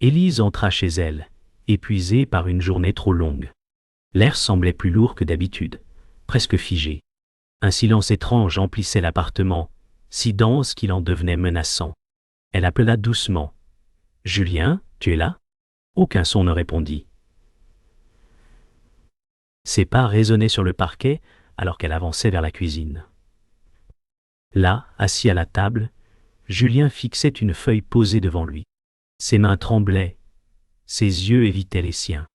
Élise entra chez elle, épuisée par une journée trop longue. L'air semblait plus lourd que d'habitude, presque figé. Un silence étrange emplissait l'appartement, si dense qu'il en devenait menaçant. Elle appela doucement. « Julien, tu es là ?» Aucun son ne répondit. Ses pas résonnaient sur le parquet alors qu'elle avançait vers la cuisine. Là, assis à la table, Julien fixait une feuille posée devant lui. Ses mains tremblaient, ses yeux évitaient les siens.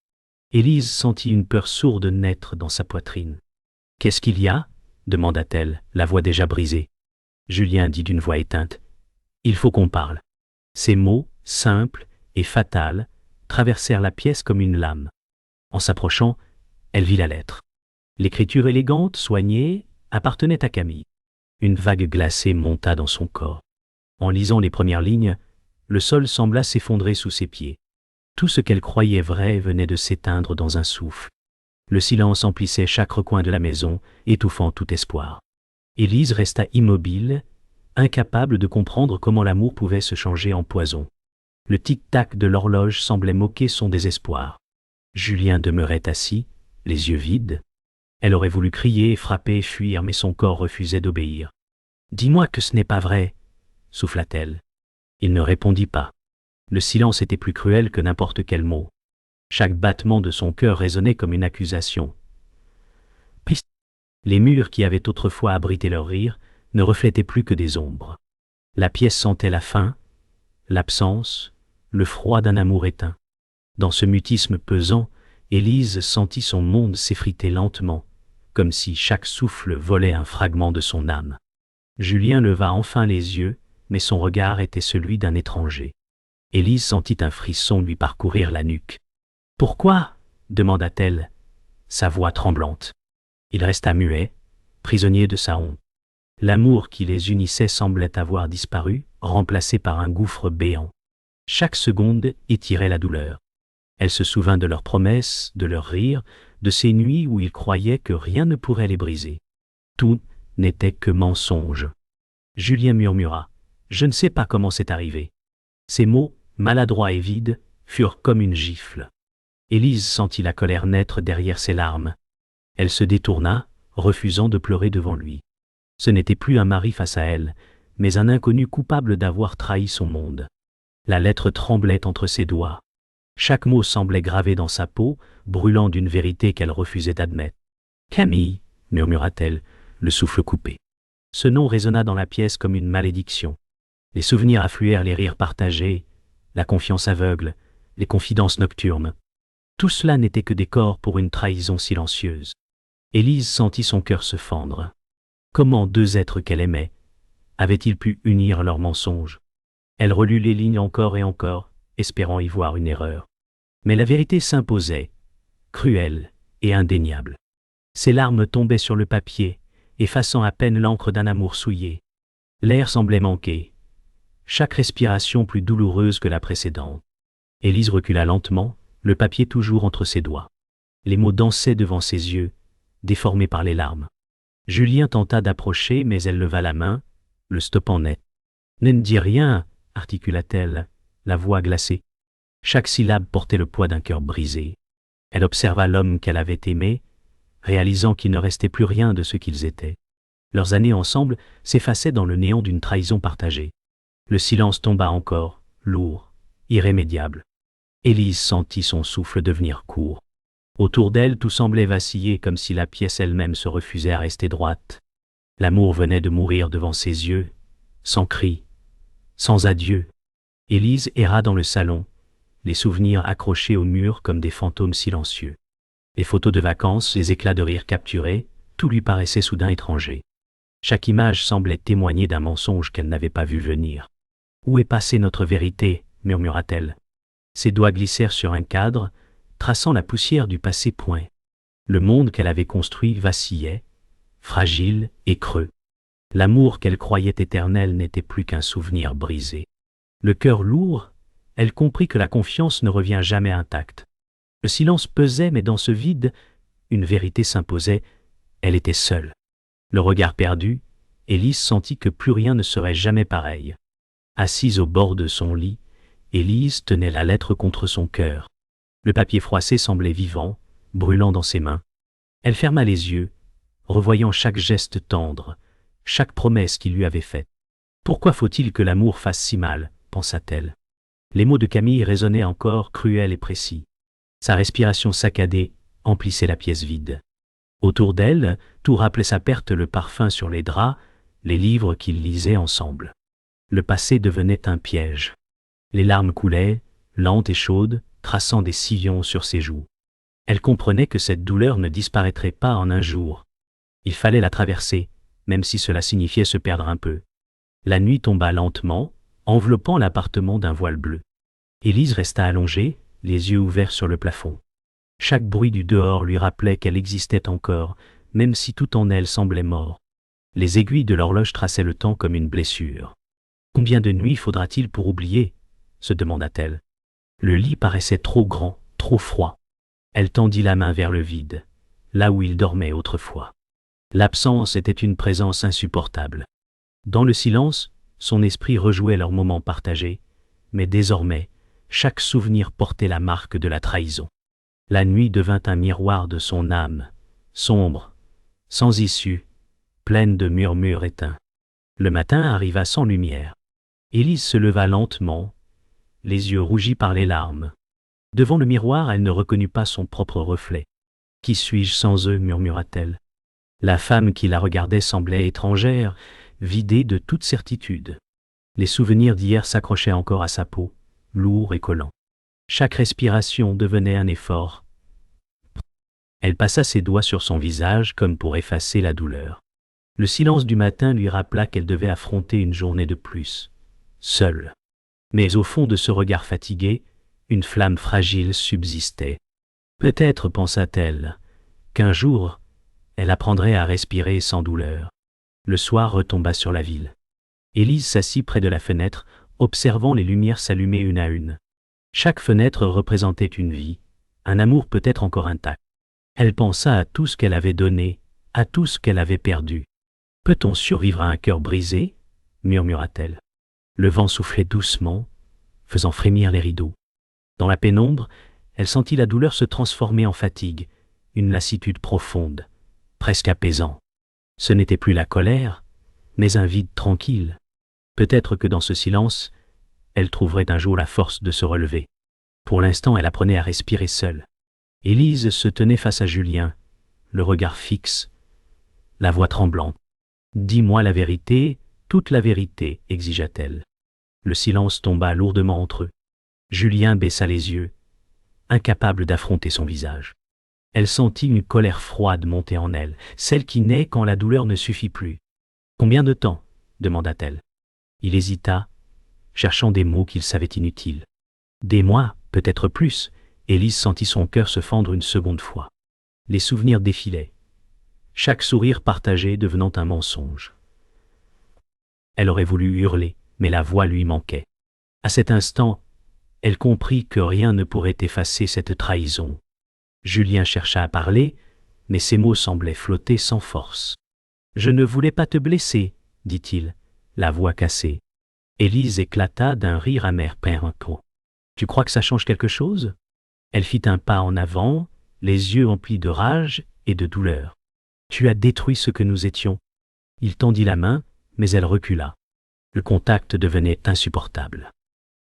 Élise sentit une peur sourde naître dans sa poitrine. « Qu'est-ce qu'il y a ?» demanda-t-elle, la voix déjà brisée. Julien dit d'une voix éteinte. « Il faut qu'on parle. » Ces mots, simples et fatals, traversèrent la pièce comme une lame. En s'approchant, elle vit la lettre. L'écriture élégante, soignée, appartenait à Camille. Une vague glacée monta dans son corps. En lisant les premières lignes, le sol sembla s'effondrer sous ses pieds. Tout ce qu'elle croyait vrai venait de s'éteindre dans un souffle. Le silence emplissait chaque recoin de la maison, étouffant tout espoir. Élise resta immobile, incapable de comprendre comment l'amour pouvait se changer en poison. Le tic-tac de l'horloge semblait moquer son désespoir. Julien demeurait assis, les yeux vides. Elle aurait voulu crier, frapper, fuir, mais son corps refusait d'obéir. « Dis-moi que ce n'est pas vrai !» souffla-t-elle. Il ne répondit pas. Le silence était plus cruel que n'importe quel mot. Chaque battement de son cœur résonnait comme une accusation. Piste. Les murs qui avaient autrefois abrité leur rire ne reflétaient plus que des ombres. La pièce sentait la faim, l'absence, le froid d'un amour éteint. Dans ce mutisme pesant, Élise sentit son monde s'effriter lentement, comme si chaque souffle volait un fragment de son âme. Julien leva enfin les yeux, mais son regard était celui d'un étranger. Élise sentit un frisson lui parcourir la nuque. « Pourquoi ?» demanda-t-elle, sa voix tremblante. Il resta muet, prisonnier de sa honte. L'amour qui les unissait semblait avoir disparu, remplacé par un gouffre béant. Chaque seconde étirait la douleur. Elle se souvint de leurs promesses, de leurs rires, de ces nuits où ils croyaient que rien ne pourrait les briser. Tout n'était que mensonge. Julien murmura. « Je ne sais pas comment c'est arrivé. » Ces mots, maladroits et vides, furent comme une gifle. Élise sentit la colère naître derrière ses larmes. Elle se détourna, refusant de pleurer devant lui. Ce n'était plus un mari face à elle, mais un inconnu coupable d'avoir trahi son monde. La lettre tremblait entre ses doigts. Chaque mot semblait gravé dans sa peau, brûlant d'une vérité qu'elle refusait d'admettre. « Camille !» murmura-t-elle, le souffle coupé. Ce nom résonna dans la pièce comme une malédiction. Les souvenirs affluèrent, les rires partagés, la confiance aveugle, les confidences nocturnes. Tout cela n'était que décor pour une trahison silencieuse. Élise sentit son cœur se fendre. Comment deux êtres qu'elle aimait avaient-ils pu unir leurs mensonges? Elle relut les lignes encore et encore, espérant y voir une erreur. Mais la vérité s'imposait, cruelle et indéniable. Ses larmes tombaient sur le papier, effaçant à peine l'encre d'un amour souillé. L'air semblait manquer, chaque respiration plus douloureuse que la précédente. Élise recula lentement, le papier toujours entre ses doigts. Les mots dansaient devant ses yeux, déformés par les larmes. Julien tenta d'approcher, mais elle leva la main, le stoppant net. « Ne dis rien !» articula-t-elle, la voix glacée. Chaque syllabe portait le poids d'un cœur brisé. Elle observa l'homme qu'elle avait aimé, réalisant qu'il ne restait plus rien de ce qu'ils étaient. Leurs années ensemble s'effaçaient dans le néant d'une trahison partagée. Le silence tomba encore, lourd, irrémédiable. Élise sentit son souffle devenir court. Autour d'elle, tout semblait vaciller comme si la pièce elle-même se refusait à rester droite. L'amour venait de mourir devant ses yeux, sans cri, sans adieu. Élise erra dans le salon, les souvenirs accrochés au mur comme des fantômes silencieux. Les photos de vacances, les éclats de rire capturés, tout lui paraissait soudain étranger. Chaque image semblait témoigner d'un mensonge qu'elle n'avait pas vu venir. « Où est passée notre vérité ?» murmura-t-elle. Ses doigts glissèrent sur un cadre, traçant la poussière du passé point. Le monde qu'elle avait construit vacillait, fragile et creux. L'amour qu'elle croyait éternel n'était plus qu'un souvenir brisé. Le cœur lourd, elle comprit que la confiance ne revient jamais intacte. Le silence pesait, mais dans ce vide, une vérité s'imposait, elle était seule. Le regard perdu, Élise sentit que plus rien ne serait jamais pareil. Assise au bord de son lit, Élise tenait la lettre contre son cœur. Le papier froissé semblait vivant, brûlant dans ses mains. Elle ferma les yeux, revoyant chaque geste tendre, chaque promesse qu'il lui avait faite. Pourquoi faut-il que l'amour fasse si mal, pensa-t-elle. Les mots de Camille résonnaient encore cruels et précis. Sa respiration saccadée emplissait la pièce vide. Autour d'elle, tout rappelait sa perte, le parfum sur les draps, les livres qu'ils lisaient ensemble. Le passé devenait un piège. Les larmes coulaient, lentes et chaudes, traçant des sillons sur ses joues. Elle comprenait que cette douleur ne disparaîtrait pas en un jour. Il fallait la traverser, même si cela signifiait se perdre un peu. La nuit tomba lentement, enveloppant l'appartement d'un voile bleu. Élise resta allongée, les yeux ouverts sur le plafond. Chaque bruit du dehors lui rappelait qu'elle existait encore, même si tout en elle semblait mort. Les aiguilles de l'horloge traçaient le temps comme une blessure. Combien de nuits faudra-t-il pour oublier ? Se demanda-t-elle. Le lit paraissait trop grand, trop froid. Elle tendit la main vers le vide, là où il dormait autrefois. L'absence était une présence insupportable. Dans le silence, son esprit rejouait leurs moments partagés, mais désormais, chaque souvenir portait la marque de la trahison. La nuit devint un miroir de son âme, sombre, sans issue, pleine de murmures éteints. Le matin arriva sans lumière. Élise se leva lentement, les yeux rougis par les larmes. Devant le miroir, elle ne reconnut pas son propre reflet. « Qui suis-je sans eux » murmura-t-elle. La femme qui la regardait semblait étrangère, vidée de toute certitude. Les souvenirs d'hier s'accrochaient encore à sa peau, lourds et collants. Chaque respiration devenait un effort. Elle passa ses doigts sur son visage comme pour effacer la douleur. Le silence du matin lui rappela qu'elle devait affronter une journée de plus, seule. Mais au fond de ce regard fatigué, une flamme fragile subsistait. Peut-être, pensa-t-elle, qu'un jour, elle apprendrait à respirer sans douleur. Le soir retomba sur la ville. Élise s'assit près de la fenêtre, observant les lumières s'allumer une à une. Chaque fenêtre représentait une vie, un amour peut-être encore intact. Elle pensa à tout ce qu'elle avait donné, à tout ce qu'elle avait perdu. « Peut-on survivre à un cœur brisé ?» murmura-t-elle. Le vent soufflait doucement, faisant frémir les rideaux. Dans la pénombre, elle sentit la douleur se transformer en fatigue, une lassitude profonde, presque apaisant. Ce n'était plus la colère, mais un vide tranquille. Peut-être que dans ce silence, elle trouverait un jour la force de se relever. Pour l'instant, elle apprenait à respirer seule. Élise se tenait face à Julien, le regard fixe, la voix tremblante. « Dis-moi la vérité, toute la vérité » exigea-t-elle. Le silence tomba lourdement entre eux. Julien baissa les yeux, incapable d'affronter son visage. Elle sentit une colère froide monter en elle, celle qui naît quand la douleur ne suffit plus. « Combien de temps ?» demanda-t-elle. Il hésita, cherchant des mots qu'il savait inutiles. « Des mois, peut-être plus », Élise sentit son cœur se fendre une seconde fois. Les souvenirs défilaient, chaque sourire partagé devenant un mensonge. Elle aurait voulu hurler, mais la voix lui manquait. À cet instant, elle comprit que rien ne pourrait effacer cette trahison. Julien chercha à parler, mais ses mots semblaient flotter sans force. « Je ne voulais pas te blesser, » dit-il, la voix cassée. Élise éclata d'un rire amer. « Tu crois que ça change quelque chose ?» Elle fit un pas en avant, les yeux emplis de rage et de douleur. « Tu as détruit ce que nous étions. » Il tendit la main, mais elle recula. Le contact devenait insupportable.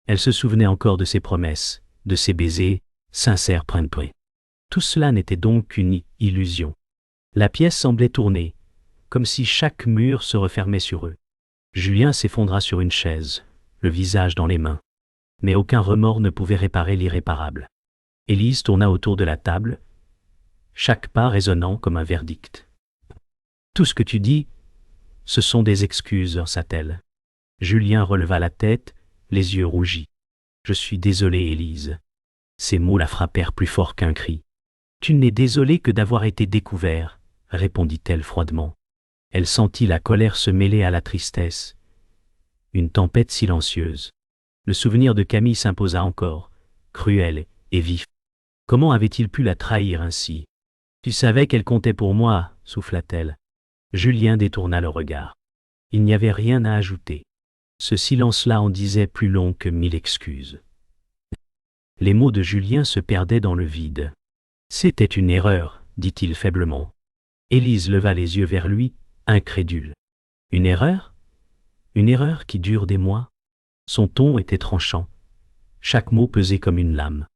Elle se souvenait encore de ses promesses, de ses baisers, sincères. Tout cela n'était donc qu'une illusion. La pièce semblait tourner, comme si chaque mur se refermait sur eux. Julien s'effondra sur une chaise, le visage dans les mains. Mais aucun remords ne pouvait réparer l'irréparable. Élise tourna autour de la table, chaque pas résonnant comme un verdict. « Tout ce que tu dis, ce sont des excuses, pensa-t-elle. Julien releva la tête, les yeux rougis. « Je suis désolé, Élise. » Ces mots la frappèrent plus fort qu'un cri. « Tu n'es désolé que d'avoir été découvert, » répondit-elle froidement. Elle sentit la colère se mêler à la tristesse. Une tempête silencieuse. Le souvenir de Camille s'imposa encore, cruel et vif. Comment avait-il pu la trahir ainsi? « Tu savais qu'elle comptait pour moi, » souffla-t-elle. Julien détourna le regard. Il n'y avait rien à ajouter. Ce silence-là en disait plus long que 1000 excuses. Les mots de Julien se perdaient dans le vide. C'était une erreur, dit-il faiblement. Élise leva les yeux vers lui, incrédule. Une erreur? Une erreur qui dure des mois? Son ton était tranchant. Chaque mot pesait comme une lame.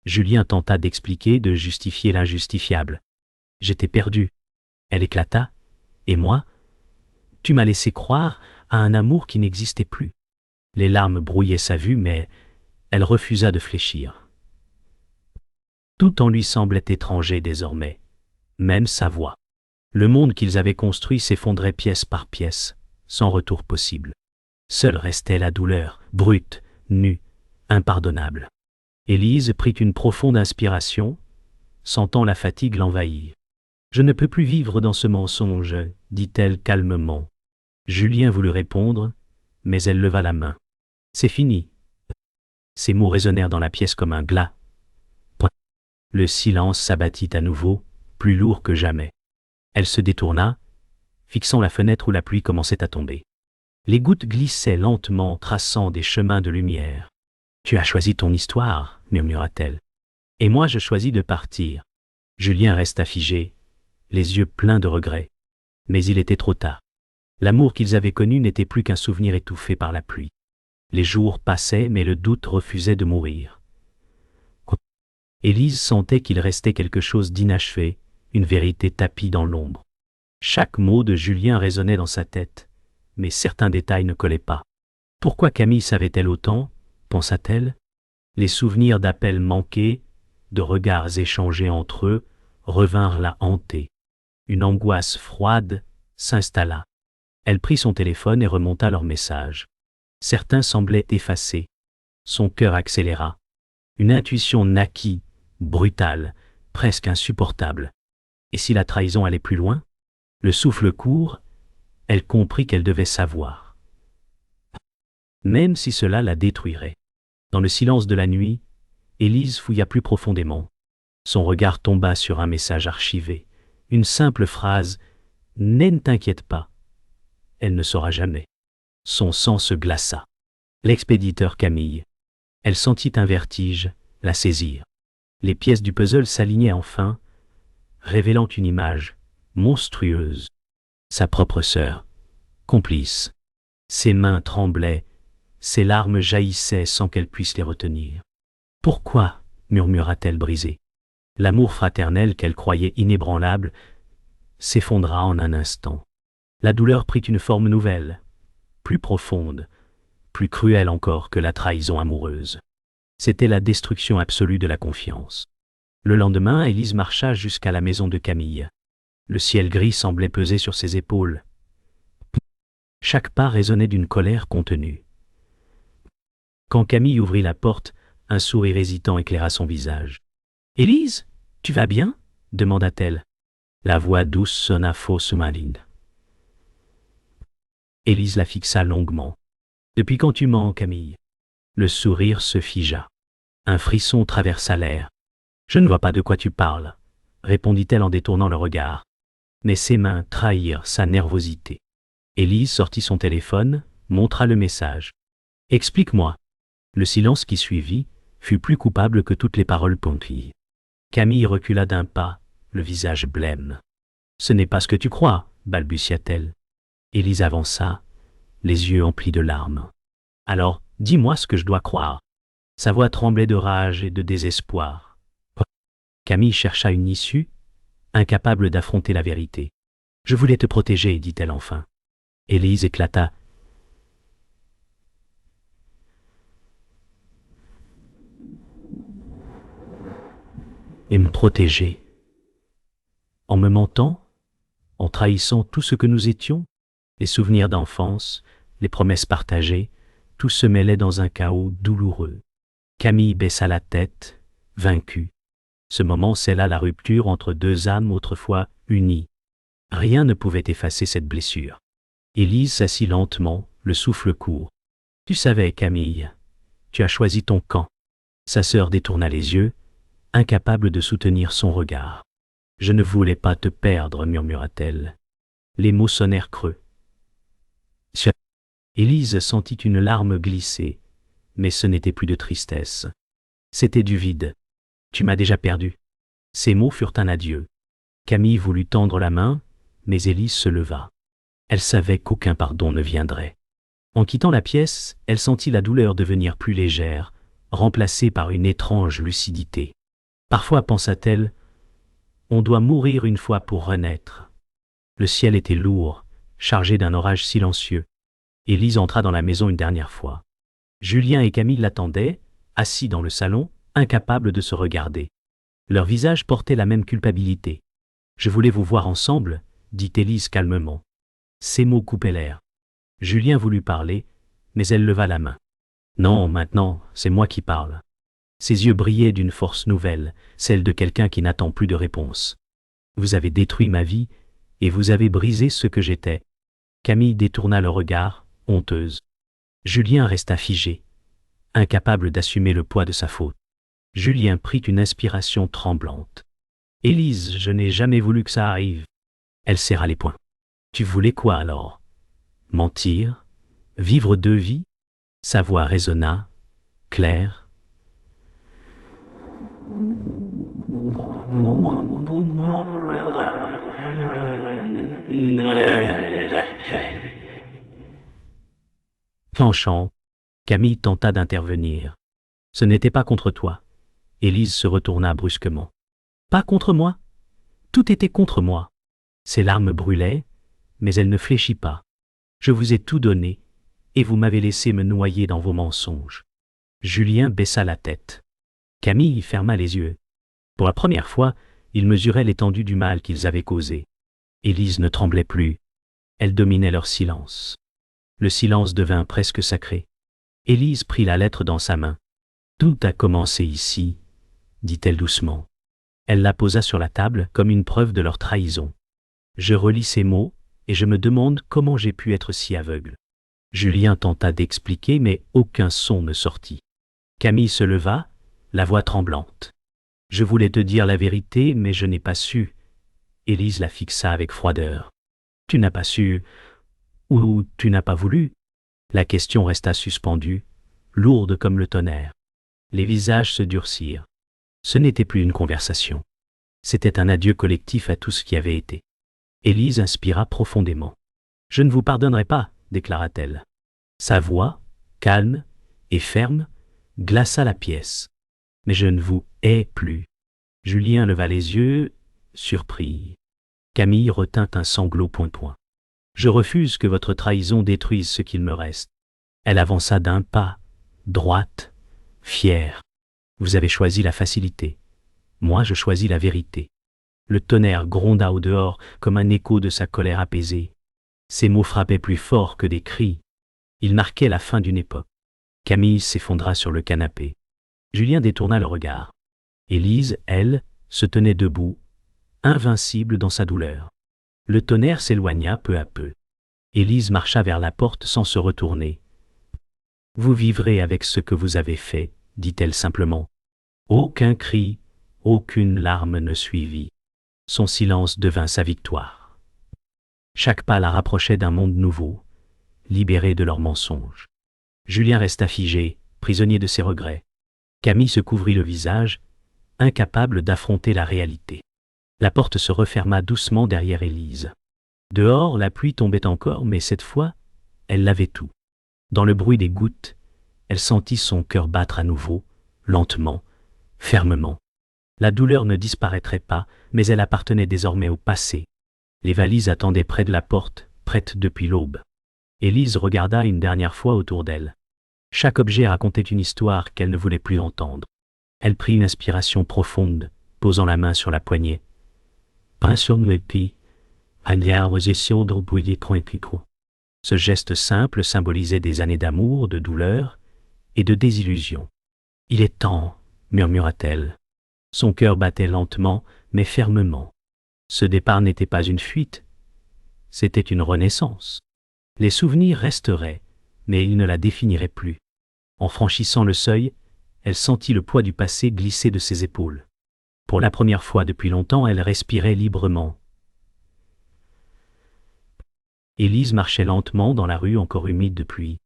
Julien tenta d'expliquer, de justifier l'injustifiable. J'étais perdu. Elle éclata. Et moi? Tu m'as laissé croire à un amour qui n'existait plus. Les larmes brouillaient sa vue, mais elle refusa de fléchir. Tout en lui semblait étranger désormais, même sa voix. Le monde qu'ils avaient construit s'effondrait pièce par pièce, sans retour possible. Seule restait la douleur, brute, nue, impardonnable. Élise prit une profonde inspiration, sentant la fatigue l'envahir. « Je ne peux plus vivre dans ce mensonge, dit-elle calmement. Julien voulut répondre, mais elle leva la main. C'est fini. Ces mots résonnèrent dans la pièce comme un glas. Le silence s'abattit à nouveau, plus lourd que jamais. Elle se détourna, fixant la fenêtre où la pluie commençait à tomber. Les gouttes glissaient lentement, traçant des chemins de lumière. « Tu as choisi ton histoire, murmura-t-elle. Et moi je choisis de partir. » Julien resta figé, les yeux pleins de regret. Mais il était trop tard. L'amour qu'ils avaient connu n'était plus qu'un souvenir étouffé par la pluie. Les jours passaient, mais le doute refusait de mourir. Élise sentait qu'il restait quelque chose d'inachevé, une vérité tapie dans l'ombre. Chaque mot de Julien résonnait dans sa tête, mais certains détails ne collaient pas. Pourquoi Camille savait-elle autant, pensa-t-elle? Les souvenirs d'appels manqués, de regards échangés entre eux, revinrent la hanter. Une angoisse froide s'installa. Elle prit son téléphone et remonta leurs messages. Certains semblaient effacés. Son cœur accéléra. Une intuition naquit, brutale, presque insupportable. Et si la trahison allait plus loin? Le souffle court, elle comprit qu'elle devait savoir. Même si cela la détruirait. Dans le silence de la nuit, Élise fouilla plus profondément. Son regard tomba sur un message archivé. Une simple phrase « Ne t'inquiète pas ». Elle ne saura jamais. Son sang se glaça. L'expéditeur Camille. Elle sentit un vertige la saisir. Les pièces du puzzle s'alignaient enfin, révélant une image monstrueuse. Sa propre sœur, complice. Ses mains tremblaient, ses larmes jaillissaient sans qu'elle puisse les retenir. « Pourquoi ?» murmura-t-elle brisée. L'amour fraternel qu'elle croyait inébranlable s'effondra en un instant. La douleur prit une forme nouvelle, plus profonde, plus cruelle encore que la trahison amoureuse. C'était la destruction absolue de la confiance. Le lendemain, Élise marcha jusqu'à la maison de Camille. Le ciel gris semblait peser sur ses épaules. Chaque pas résonnait d'une colère contenue. Quand Camille ouvrit la porte, un sourire hésitant éclaira son visage. « Élise, tu vas bien ?» demanda-t-elle. La voix douce sonna fausse maligne. Élise la fixa longuement. « Depuis quand tu mens, Camille ?» Le sourire se figea. Un frisson traversa l'air. « Je ne vois pas de quoi tu parles, » répondit-elle en détournant le regard. Mais ses mains trahirent sa nervosité. Élise sortit son téléphone, montra le message. « Explique-moi. » Le silence qui suivit fut plus coupable que toutes les paroles pompies. Camille recula d'un pas, le visage blême. « Ce n'est pas ce que tu crois, » balbutia-t-elle. Élise avança, les yeux emplis de larmes. « Alors, dis-moi ce que je dois croire. » Sa voix tremblait de rage et de désespoir. Camille chercha une issue, incapable d'affronter la vérité. « Je voulais te protéger, dit-elle enfin. » Élise éclata. « Et me protéger. En me mentant, en trahissant tout ce que nous étions, les souvenirs d'enfance, les promesses partagées, tout se mêlait dans un chaos douloureux. » Camille baissa la tête, vaincue. Ce moment scella la rupture entre deux âmes autrefois unies. Rien ne pouvait effacer cette blessure. Élise s'assit lentement, le souffle court. « Tu savais, Camille, tu as choisi ton camp. » Sa sœur détourna les yeux, incapable de soutenir son regard. « Je ne voulais pas te perdre, » murmura-t-elle. Les mots sonnèrent creux. Élise sentit une larme glisser, mais ce n'était plus de tristesse. C'était du vide. Tu m'as déjà perdu. Ces mots furent un adieu. Camille voulut tendre la main, mais Élise se leva. Elle savait qu'aucun pardon ne viendrait. En quittant la pièce, elle sentit la douleur devenir plus légère, remplacée par une étrange lucidité. Parfois, pensa-t-elle, on doit mourir une fois pour renaître. Le ciel était lourd, chargé d'un orage silencieux. Élise entra dans la maison une dernière fois. Julien et Camille l'attendaient, assis dans le salon, incapables de se regarder. Leurs visages portaient la même culpabilité. « Je voulais vous voir ensemble, » dit Élise calmement. Ces mots coupaient l'air. Julien voulut parler, mais elle leva la main. « Non, maintenant, c'est moi qui parle. » Ses yeux brillaient d'une force nouvelle, celle de quelqu'un qui n'attend plus de réponse. « Vous avez détruit ma vie, et vous avez brisé ce que j'étais. » Camille détourna le regard, honteuse. Julien resta figé, incapable d'assumer le poids de sa faute. Julien prit une inspiration tremblante. « Élise, je n'ai jamais voulu que ça arrive. » Elle serra les poings. « Tu voulais quoi alors? Mentir? Vivre deux vies ?» Sa voix résonna, claire. Penchant, Camille tenta d'intervenir. « Ce n'était pas contre toi. » Élise se retourna brusquement. « Pas contre moi? Tout était contre moi. » Ses larmes brûlaient, mais elle ne fléchit pas. « Je vous ai tout donné, et vous m'avez laissé me noyer dans vos mensonges. » Julien baissa la tête. Camille ferma les yeux. Pour la première fois, ils mesuraient l'étendue du mal qu'ils avaient causé. Élise ne tremblait plus. Elle dominait leur silence. Le silence devint presque sacré. Élise prit la lettre dans sa main. « Tout a commencé ici, » dit-elle doucement. Elle la posa sur la table comme une preuve de leur trahison. Je relis ces mots, et je me demande comment j'ai pu être si aveugle. Julien tenta d'expliquer, mais aucun son ne sortit. Camille se leva, la voix tremblante. « Je voulais te dire la vérité, mais je n'ai pas su. » Élise la fixa avec froideur. « Tu n'as pas su, ou tu n'as pas voulu ?» La question resta suspendue, lourde comme le tonnerre. Les visages se durcirent. Ce n'était plus une conversation. C'était un adieu collectif à tout ce qui avait été. Élise inspira profondément. « Je ne vous pardonnerai pas, » déclara-t-elle. Sa voix, calme et ferme, glaça la pièce. « Mais je ne vous hais plus. » Julien leva les yeux, surpris. Camille retint un sanglot point-point. « Je refuse que votre trahison détruise ce qu'il me reste. » Elle avança d'un pas, droite, fière. « Vous avez choisi la facilité. Moi, je choisis la vérité. » Le tonnerre gronda au dehors comme un écho de sa colère apaisée. Ces mots frappaient plus fort que des cris. Ils marquaient la fin d'une époque. Camille s'effondra sur le canapé. Julien détourna le regard. Élise, elle, se tenait debout, invincible dans sa douleur. Le tonnerre s'éloigna peu à peu. Élise marcha vers la porte sans se retourner. « Vous vivrez avec ce que vous avez fait, » dit-elle simplement. Aucun cri, aucune larme ne suivit. Son silence devint sa victoire. Chaque pas la rapprochait d'un monde nouveau, libéré de leurs mensonges. Julien resta figé, prisonnier de ses regrets. Camille se couvrit le visage, incapable d'affronter la réalité. La porte se referma doucement derrière Élise. Dehors, la pluie tombait encore, mais cette fois, elle lavait tout. Dans le bruit des gouttes, elle sentit son cœur battre à nouveau, lentement, fermement. La douleur ne disparaîtrait pas, mais elle appartenait désormais au passé. Les valises attendaient près de la porte, prêtes depuis l'aube. Élise regarda une dernière fois autour d'elle. Chaque objet racontait une histoire qu'elle ne voulait plus entendre. Elle prit une inspiration profonde, posant la main sur la poignée. Ce geste simple symbolisait des années d'amour, de douleur et de désillusion. « Il est temps », murmura-t-elle. Son cœur battait lentement, mais fermement. Ce départ n'était pas une fuite, c'était une renaissance. Les souvenirs resteraient, mais ils ne la définiraient plus. En franchissant le seuil, elle sentit le poids du passé glisser de ses épaules. Pour la première fois depuis longtemps, elle respirait librement. Élise marchait lentement dans la rue encore humide de pluie.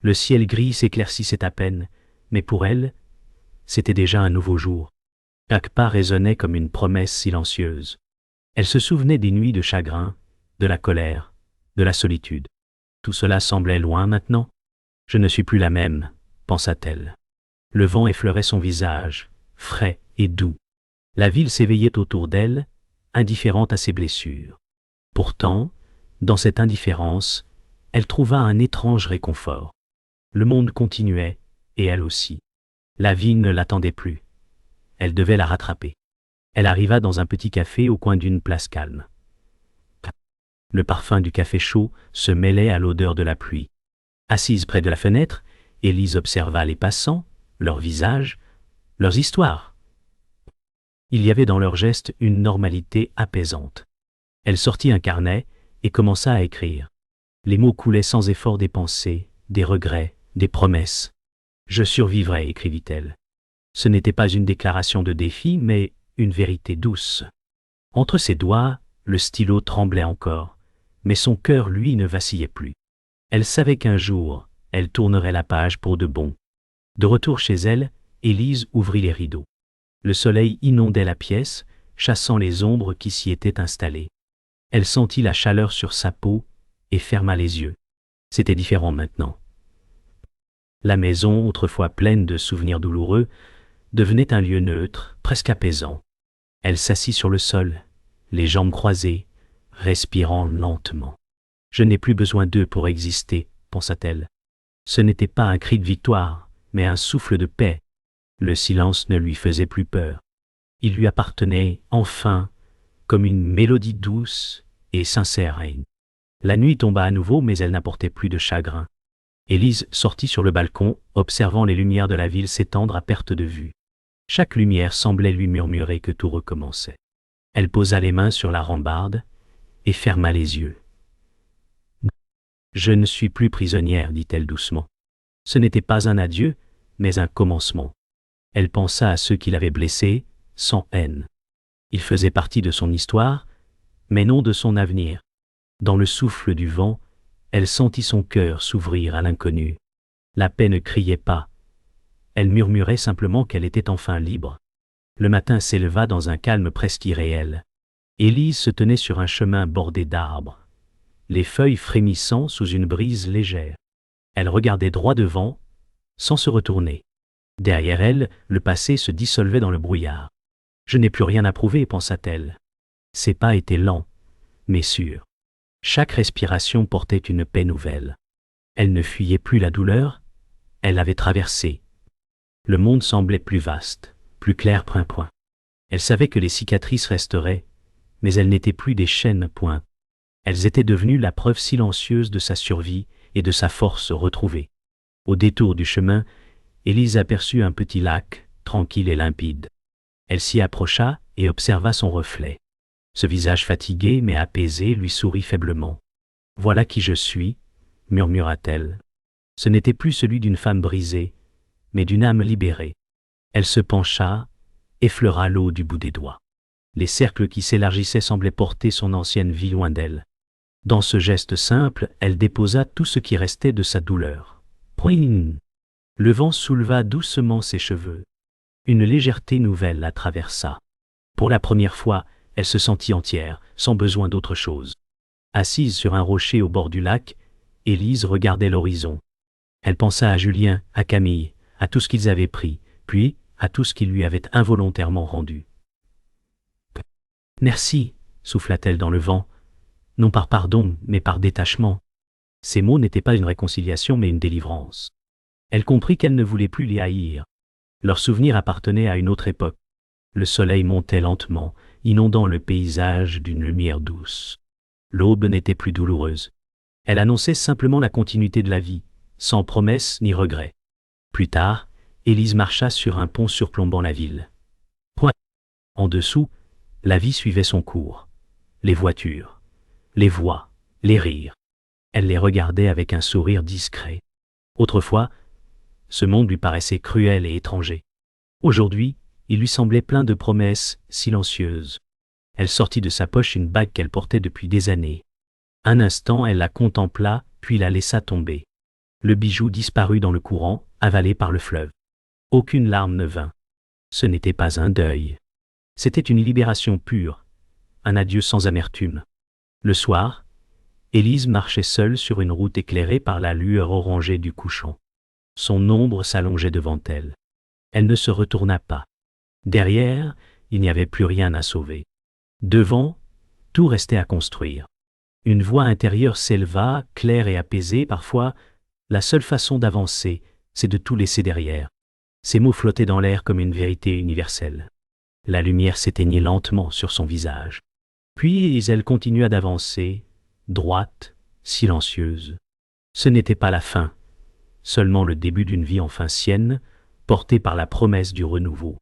Le ciel gris s'éclaircissait à peine, mais pour elle, c'était déjà un nouveau jour. Chaque pas résonnait comme une promesse silencieuse. Elle se souvenait des nuits de chagrin, de la colère, de la solitude. Tout cela semblait loin maintenant. Je ne suis plus la même, pensa-t-elle. Le vent effleurait son visage, frais et doux. La ville s'éveillait autour d'elle, indifférente à ses blessures. Pourtant, dans cette indifférence, elle trouva un étrange réconfort. Le monde continuait, et elle aussi. La vie ne l'attendait plus. Elle devait la rattraper. Elle arriva dans un petit café au coin d'une place calme. Le parfum du café chaud se mêlait à l'odeur de la pluie. Assise près de la fenêtre, Élise observa les passants, leurs visages, leurs histoires. Il y avait dans leurs gestes une normalité apaisante. Elle sortit un carnet et commença à écrire. Les mots coulaient sans effort des pensées, des regrets, des promesses. « Je survivrai », écrivit-elle. Ce n'était pas une déclaration de défi, mais une vérité douce. Entre ses doigts, le stylo tremblait encore, mais son cœur, lui, ne vacillait plus. Elle savait qu'un jour, elle tournerait la page pour de bon. De retour chez elle, Élise ouvrit les rideaux. Le soleil inondait la pièce, chassant les ombres qui s'y étaient installées. Elle sentit la chaleur sur sa peau et ferma les yeux. C'était différent maintenant. La maison, autrefois pleine de souvenirs douloureux, devenait un lieu neutre, presque apaisant. Elle s'assit sur le sol, les jambes croisées, respirant lentement. « Je n'ai plus besoin d'eux pour exister », pensa-t-elle. Ce n'était pas un cri de victoire, mais un souffle de paix. Le silence ne lui faisait plus peur. Il lui appartenait, enfin, comme une mélodie douce et sincère. La nuit tomba à nouveau, mais elle n'apportait plus de chagrin. Élise sortit sur le balcon, observant les lumières de la ville s'étendre à perte de vue. Chaque lumière semblait lui murmurer que tout recommençait. Elle posa les mains sur la rambarde et ferma les yeux. « Je ne suis plus prisonnière, dit-elle doucement. Ce n'était pas un adieu, mais un commencement. » Elle pensa à ceux qui l'avaient blessée, sans haine. Ils faisaient partie de son histoire, mais non de son avenir. Dans le souffle du vent, elle sentit son cœur s'ouvrir à l'inconnu. La paix ne criait pas. Elle murmurait simplement qu'elle était enfin libre. Le matin s'éleva dans un calme presque irréel. Élise se tenait sur un chemin bordé d'arbres, les feuilles frémissant sous une brise légère. Elle regardait droit devant, sans se retourner. Derrière elle, le passé se dissolvait dans le brouillard. « Je n'ai plus rien à prouver », pensa-t-elle. Ses pas étaient lents, mais sûrs. Chaque respiration portait une paix nouvelle. Elle ne fuyait plus la douleur, elle l'avait traversée. Le monde semblait plus vaste, plus clair point. Elle savait que les cicatrices resteraient, mais elles n'étaient plus des chaînes point. Elles étaient devenues la preuve silencieuse de sa survie et de sa force retrouvée. Au détour du chemin, Élise aperçut un petit lac, tranquille et limpide. Elle s'y approcha et observa son reflet. Ce visage fatigué mais apaisé lui sourit faiblement. « Voilà qui je suis », murmura-t-elle. Ce n'était plus celui d'une femme brisée, mais d'une âme libérée. Elle se pencha, effleura l'eau du bout des doigts. Les cercles qui s'élargissaient semblaient porter son ancienne vie loin d'elle. Dans ce geste simple, elle déposa tout ce qui restait de sa douleur. Point. Le vent souleva doucement ses cheveux. Une légèreté nouvelle la traversa. Pour la première fois, elle se sentit entière, sans besoin d'autre chose. Assise sur un rocher au bord du lac, Élise regardait l'horizon. Elle pensa à Julien, à Camille, à tout ce qu'ils avaient pris, puis à tout ce qu'ils lui avaient involontairement rendu. « Merci », souffla-t-elle dans le vent, non par pardon, mais par détachement. Ces mots n'étaient pas une réconciliation, mais une délivrance. Elle comprit qu'elle ne voulait plus les haïr. Leur souvenir appartenait à une autre époque. Le soleil montait lentement, inondant le paysage d'une lumière douce. L'aube n'était plus douloureuse. Elle annonçait simplement la continuité de la vie, sans promesse ni regret. Plus tard, Élise marcha sur un pont surplombant la ville. En dessous, la vie suivait son cours. Les voitures, les voix, les rires. Elle les regardait avec un sourire discret. Autrefois, ce monde lui paraissait cruel et étranger. Aujourd'hui, il lui semblait plein de promesses silencieuses. Elle sortit de sa poche une bague qu'elle portait depuis des années. Un instant, elle la contempla, puis la laissa tomber. Le bijou disparut dans le courant, avalé par le fleuve. Aucune larme ne vint. Ce n'était pas un deuil. C'était une libération pure, un adieu sans amertume. Le soir, Élise marchait seule sur une route éclairée par la lueur orangée du couchant. Son ombre s'allongeait devant elle. Elle ne se retourna pas. Derrière, il n'y avait plus rien à sauver. Devant, tout restait à construire. Une voix intérieure s'éleva, claire et apaisée parfois. La seule façon d'avancer, c'est de tout laisser derrière. Ces mots flottaient dans l'air comme une vérité universelle. La lumière s'éteignit lentement sur son visage. Puis elle continua d'avancer, droite, silencieuse. Ce n'était pas la fin, seulement le début d'une vie enfin sienne, portée par la promesse du renouveau.